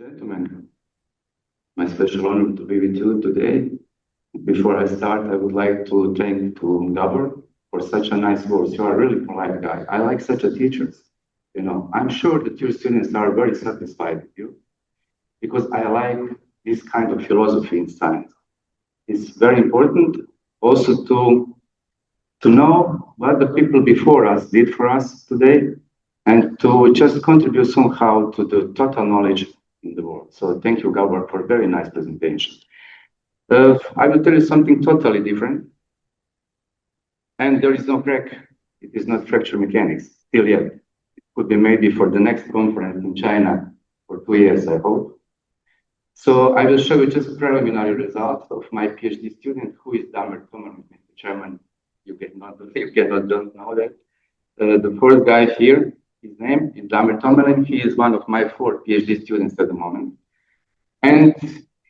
Gentlemen, my special honor to be with you today. Before I start, I would like to thank to Gabor for such a nice words. You are a really polite guy. I like such a teachers. You know, I'm sure that your students are very satisfied with you because I like this kind of philosophy in science. It's very important also to know what the people before us did for us today and to just contribute somehow to the total knowledge in the world. So thank you, Gabor, for a very nice presentation. I will tell you something totally different. And there is no crack. It is not fracture mechanics still yet. It could be maybe for the next conference in China for 2 years, I hope. So I will show you just preliminary results of my PhD student, who is Damir, Tomerlin, Mr. Chairman. You don't know that. The first guy here, his name is Damir Tomerlin. He is one of my 4 PhD students at the moment. And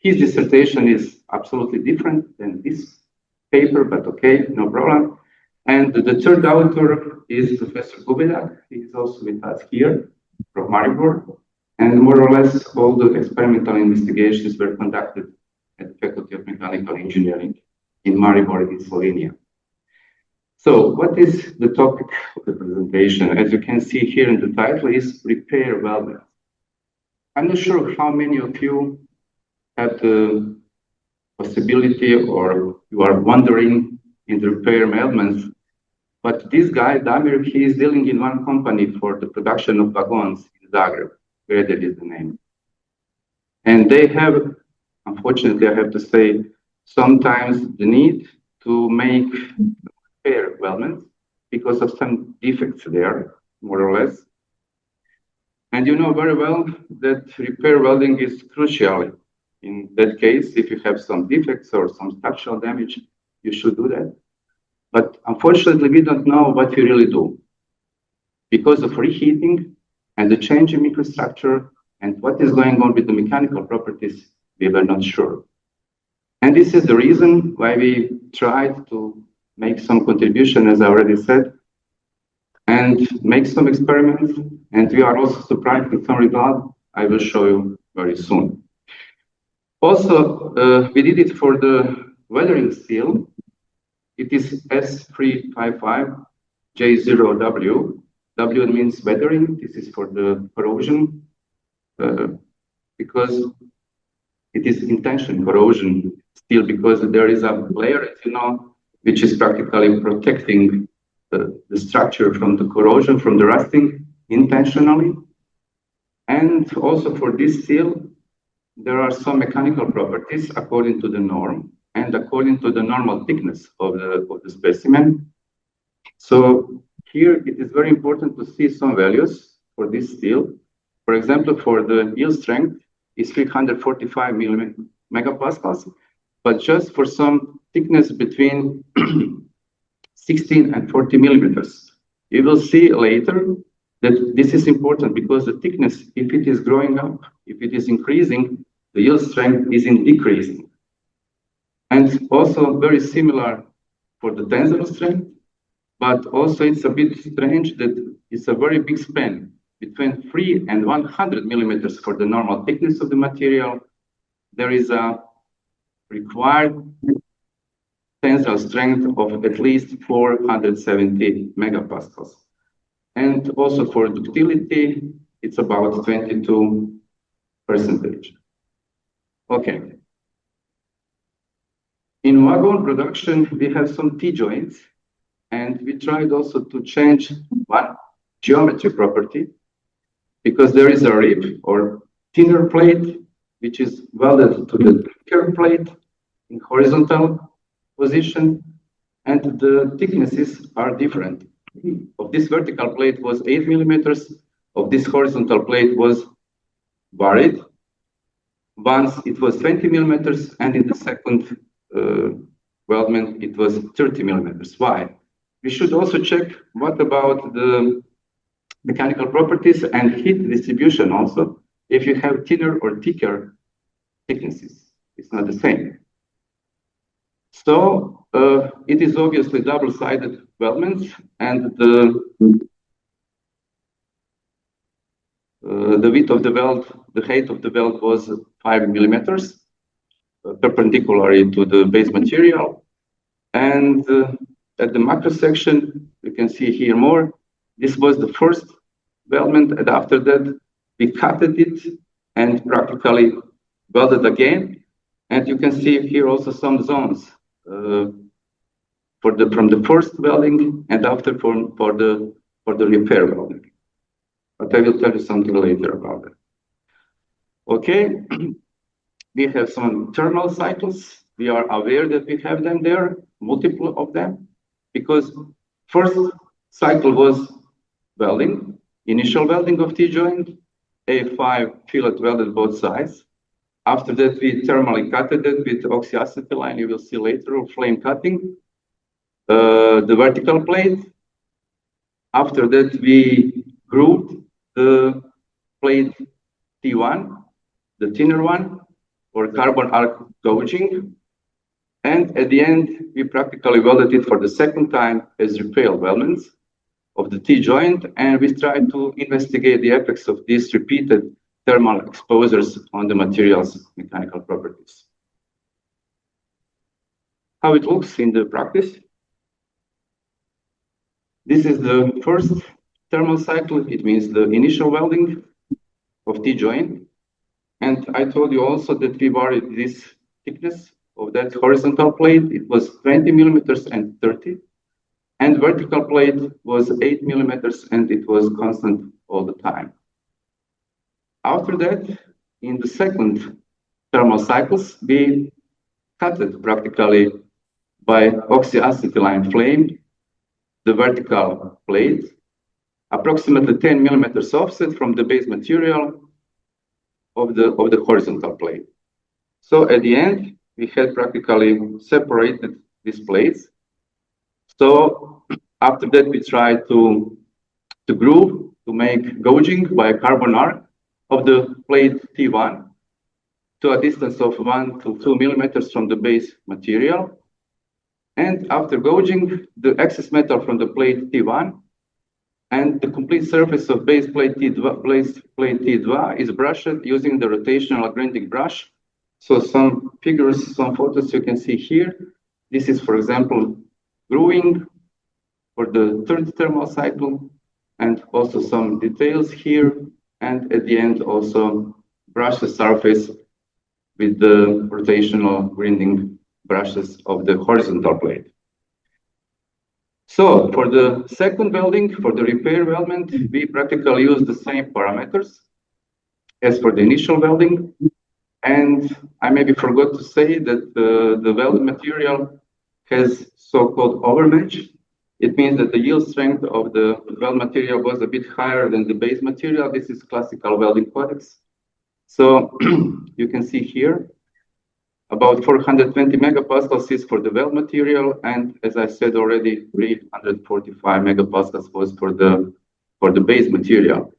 his dissertation is absolutely different than this paper, but okay, no problem. And the third author is Professor Gubeljak. He is also with us here from Maribor. And more or less, all the experimental investigations were conducted at the Faculty of Mechanical Engineering in Maribor in Slovenia. So what is the topic of the presentation? As you can see here in the title is repair weldments. I'm not sure how many of you have the possibility or you are wondering in the repair weldments, but this guy, Damir, he is dealing in one company for the production of wagons in Zagreb, where that is the name. And they have, unfortunately, I have to say, sometimes the need to make repair weldments because of some defects there, more or less. And you know very well that repair welding is crucial. In that case, if you have some defects or some structural damage, you should do that. But unfortunately, we don't know what you really do. Because of reheating and the change in microstructure and what is going on with the mechanical properties, we were not sure. And this is the reason why we tried to make some contribution, as I already said, and make some experiments. And we are also surprised with some results I will show you very soon. Also, we did it for the weathering steel. It is S355J0W. W means weathering. This is for the corrosion, because it is intention corrosion steel, because there is a layer, as you know, which is practically protecting the structure from the corrosion, from the rusting intentionally. And also for this steel, there are some mechanical properties according to the norm and according to the normal thickness of the specimen. So here it is very important to see some values for this steel. For example, for the yield strength is 345 megapascals, but just for some thickness between 16 and 40 millimeters. You will see later that this is important because the thickness, if it is growing up, if it is increasing, the yield strength is decreasing. And also very similar for the tensile strength, but also it's a bit strange that it's a very big span between 3 and 100 millimeters for the normal thickness of the material. There is a required tensile strength of at least 470 megapascals. And also for ductility, it's about 22%. Okay. In wagon production, we have some T-joints, and we tried also to change one geometry property because there is a rib or thinner plate, which is welded to the thicker plate in horizontal position, and the thicknesses are different. Of this vertical plate was 8 millimeters, of this horizontal plate was varied. Once it was 20 millimeters, and in the second weldment it was 30 millimeters. Why? We should also check what about the mechanical properties and heat distribution also, if you have thinner or thicker thicknesses. It's not the same. So it is obviously double-sided weldments, and the The width of the weld, the height of the weld was 5 millimeters, perpendicularly to the base material. And at the macro section, you can see here more. This was the first weldment, and after that, we cutted it and practically welded again. And you can see here also some zones from the first welding and after for the repair welding. But I will tell you something later about it. Okay, we have some thermal cycles. We are aware that we have them there, multiple of them, because first cycle was welding, initial welding of T-joint, A5 fillet welded both sides. After that, we thermally cutted it with oxyacetylene. You will see later, or flame cutting, the vertical plate. After that, we grooved the plate T1, the thinner one, for carbon arc gouging. And at the end, we practically welded it for the second time as repair weldments of the T-joint, and we tried to investigate the effects of these repeated thermal exposures on the material's mechanical properties. How it looks in the practice. This is the first thermal cycle. It means the initial welding of T-joint. And I told you also that we varied this thickness of that horizontal plate. It was 20 millimeters and 30. And vertical plate was 8 millimeters, and it was constant all the time. After that, in the second thermal cycles, we cut it practically by oxyacetylene flame, the vertical plate, approximately 10 millimeters offset from the base material of the horizontal plate. So at the end, we had practically separated these plates. So after that, we tried to groove, to make gouging by a carbon arc of the plate T1 to a distance of 1 to 2 millimeters from the base material. And after gouging, the excess metal from the plate T1 and the complete surface of base plate T2 is brushed using the rotational grinding brush. So some figures, some photos you can see here. This is, for example, grooving for the third thermal cycle, and also some details here. And at the end, also brush the surface with the rotational grinding brushes of the horizontal plate. So for the second welding, for the repair weldment, we practically use the same parameters as for the initial welding. And I maybe forgot to say that the welded material has so-called overmatch. It means that the yield strength of the weld material was a bit higher than the base material. This is classical welding codex. So you can see here, about 420 megapascals is for the weld material, and as I said already, 345 megapascals was for the base material.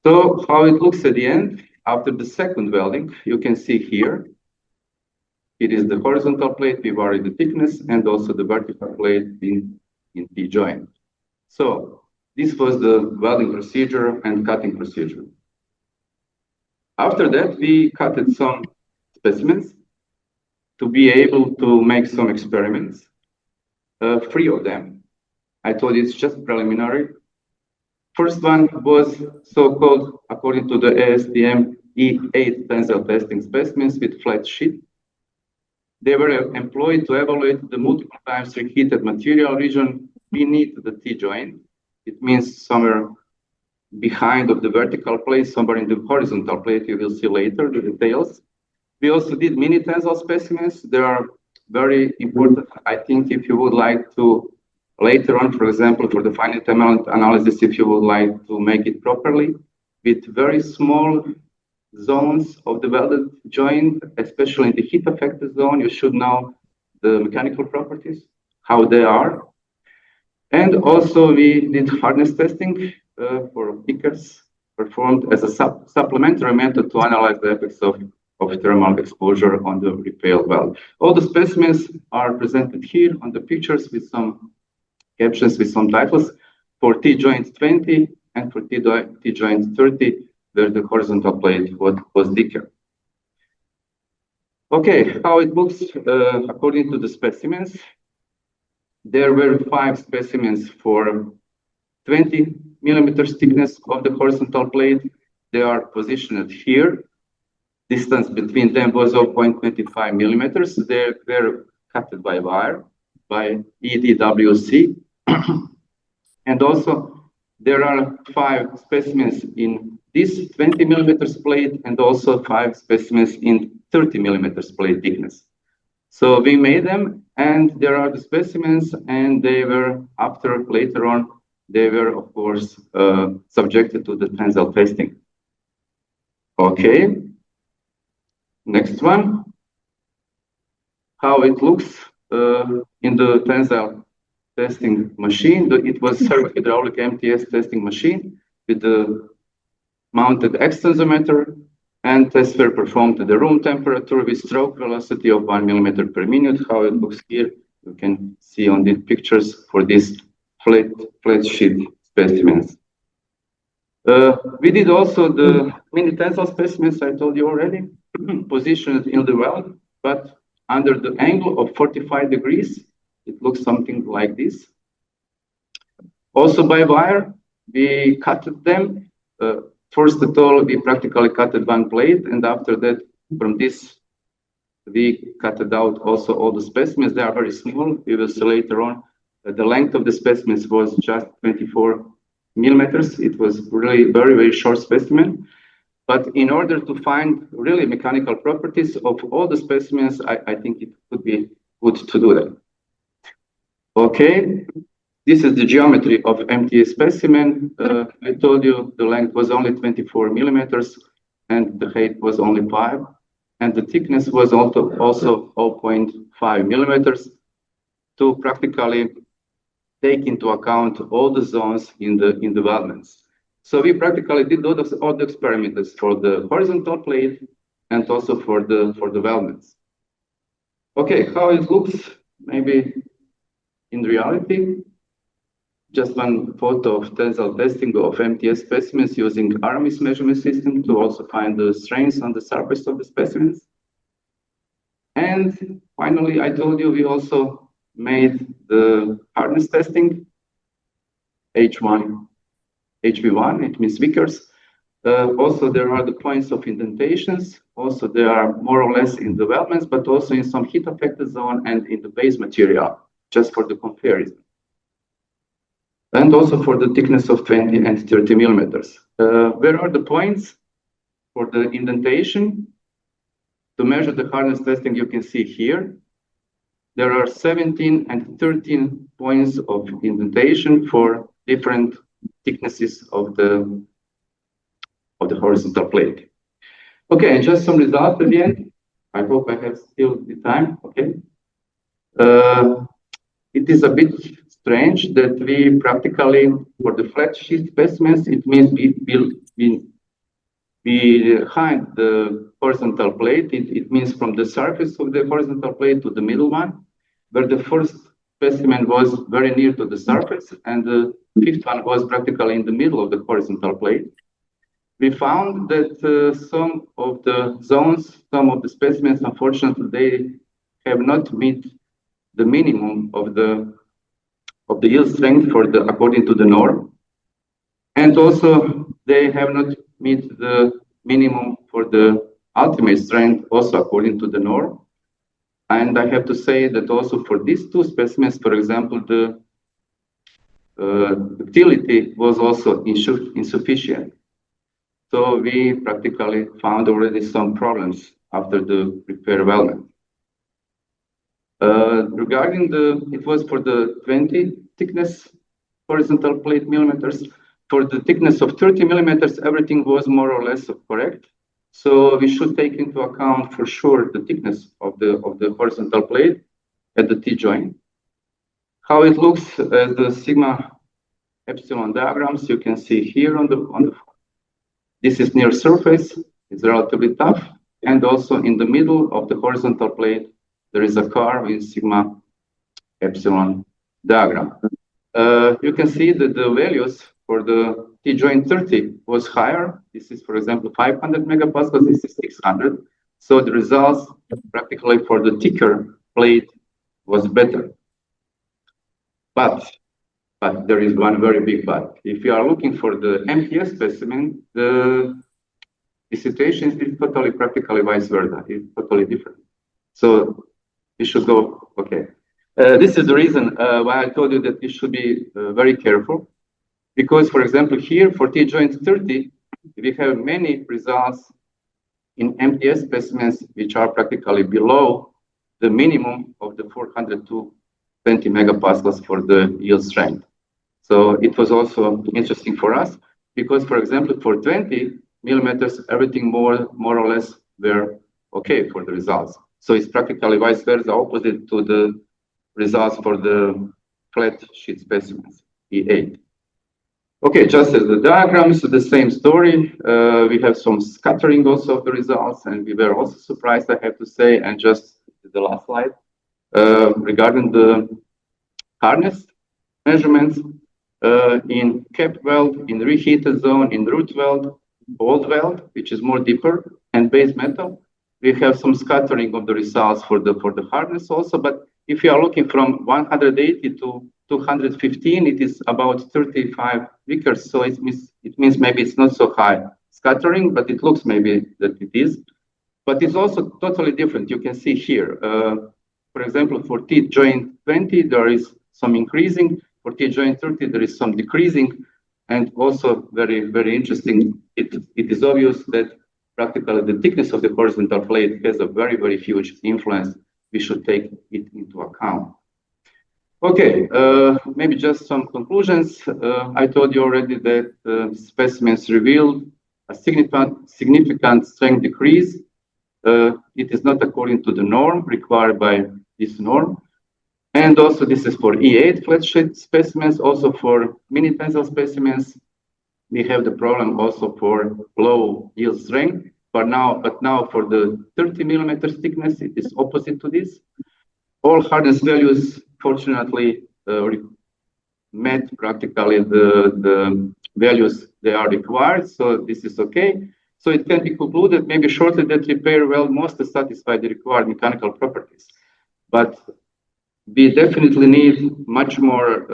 So how it looks at the end, after the second welding, you can see here, it is the horizontal plate, we vary the thickness, and also the vertical plate in T-joint. So this was the welding procedure and cutting procedure. After that, we cutted some specimens to be able to make some experiments, 3 of them. I told you it's just preliminary. First one was so-called, according to the ASTM, E8 tensile testing specimens with flat sheet. They were employed to evaluate the multiple times reheated material region beneath the T-joint. It means somewhere behind of the vertical plate, somewhere in the horizontal plate. You will see later the details. We also did mini tensile specimens. They are very important. I think if you would like to later on, for example, for the finite element analysis, if you would like to make it properly with very small zones of the welded joint, especially in the heat affected zone, you should know the mechanical properties, how they are. And also we did hardness testing for pickers performed as a supplementary method to analyze the effects of thermal exposure on the repair weld. All the specimens are presented here on the pictures with some captions, with some titles. For T-joint 20 and for T-joint 30, where the horizontal plate was thicker. Okay, how it looks according to the specimens. There were 5 specimens for 20 millimeters thickness of the horizontal plate. They are positioned here. Distance between them was 0.25 millimeters. They were cut by wire, by EDWC. And also, there are 5 specimens in this 20 millimeters plate and also 5 specimens in 30 millimeters plate thickness. So we made them, and there are the specimens, and they were, later on, they were, of course, subjected to the tensile testing. Okay. Next one. How it looks in the tensile testing machine. It was servo-hydraulic MTS testing machine with the mounted extensometer, and tests were performed at the room temperature with stroke velocity of 1 millimeter per minute. How it looks here, you can see on these pictures for these flat sheet specimens. We did also the mini tensile specimens, I told you already, positioned in the well, but under the angle of 45 degrees. It looks something like this. Also by wire, we cut them. First of all, we practically cut one plate, and after that, from this, we cut out also all the specimens. They are very small. We will see later on. The length of the specimens was just 24 millimeters. It was really very, very short specimen. But in order to find really mechanical properties of all the specimens, I think it could be good to do that. Okay, this is the geometry of MTA specimen. I told you the length was only 24 millimeters and the height was only 5. And the thickness was also 0.5 millimeters to practically take into account all the zones in the weldments. So we practically did all the experiments for the horizontal plate and also for the weldments. Okay, how it looks maybe in reality. Just one photo of tensile testing of MTS specimens using RMS measurement system to also find the strains on the surface of the specimens. And finally, I told you we also made the hardness testing, H1, HV1, it means Vickers. Also, there are the points of indentations. Also, they are more or less in the weldments, but also in some heat affected zone and in the base material, just for the comparison. And also for the thickness of 20 and 30 millimeters. Where are the points for the indentation? To measure the hardness testing, you can see here. There are 17 and 13 points of indentation for different thicknesses of the horizontal plate. Okay, and just some results at the end. I hope I have still the time. Okay. It is a bit strange that we practically, for the flat sheet specimens, it means behind the horizontal plate, it means from the surface of the horizontal plate to the middle one, where the first specimen was very near to the surface and the fifth one was practically in the middle of the horizontal plate. We found that some of the zones, some of the specimens, unfortunately, they have not met the minimum of the yield strength according to the norm, and also they have not met the minimum for the ultimate strength, also according to the norm. And I have to say that also for these two specimens, for example, the ductility was also insufficient. So we practically found already some problems after the repair weldment. Regarding it was for the 20 thickness horizontal plate millimeters. For the thickness of 30 millimeters, everything was more or less correct. So we should take into account for sure the thickness of the horizontal plate at the T-joint. How it looks as the sigma epsilon diagrams, you can see here on the this is near surface, it's relatively tough, and also in the middle of the horizontal plate, there is a curve in sigma epsilon diagram. You can see that the values for the T-joint 30 was higher. This is, for example, 500 megapascals. This is 600. So the results practically for the thicker plate was better. But there is one very big but. If you are looking for the MTS specimen, the situation is totally practically vice versa. It's totally different. So you should go, okay. This is the reason why I told you that you should be very careful. Because, for example, here for T-joint 30, we have many results in MTS specimens which are practically below the minimum of the 400 to 20 megapascals for the yield strength. So it was also interesting for us because, for example, for 20 millimeters, everything more or less were okay for the results. So it's practically vice versa, opposite to the results for the flat sheet specimens, E8. Okay, just as the diagrams, the same story. We have some scattering also of the results, and we were also surprised, I have to say, and just the last slide, regarding the hardness measurements in capped weld, in reheated zone, in root weld, bold weld, which is more deeper, and base metal. We have some scattering of the results for the hardness also, but if you are looking from 180 to 215, it is about 35 Vickers, so it means maybe it's not so high scattering, but it looks maybe that it is. But it's also totally different. You can see here, for example, for T-joint 20, there is some increasing. For T-joint 30, there is some decreasing. And also very, very interesting, it is obvious that practically the thickness of the horizontal plate has a very, very huge influence. We should take it into account. Okay, maybe just some conclusions. I told you already that specimens revealed a significant strength decrease. It is not according to the norm required by this norm. And also this is for E8 flat sheet specimens, also for mini tensile specimens. We have the problem also for low yield strength, but now for the 30 millimeters thickness, it is opposite to this. All hardness values, fortunately, met practically the values they are required, so this is okay. So it can be concluded maybe shortly that repair weld must satisfy the required mechanical properties. But we definitely need much more,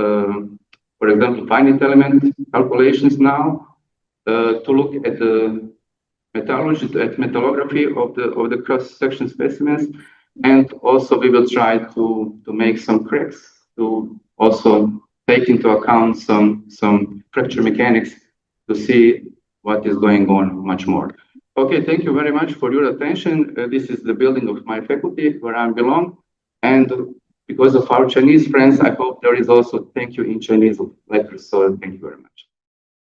for example, finite element calculations now to look at the metallurgy, at metallography of the cross-section specimens, and also we will try to make some cracks to also take into account some fracture mechanics to see what is going on much more. Okay, thank you very much for your attention. This is the building of my faculty where I belong, and because of our Chinese friends, I hope there is also thank you in Chinese letters. So thank you very much.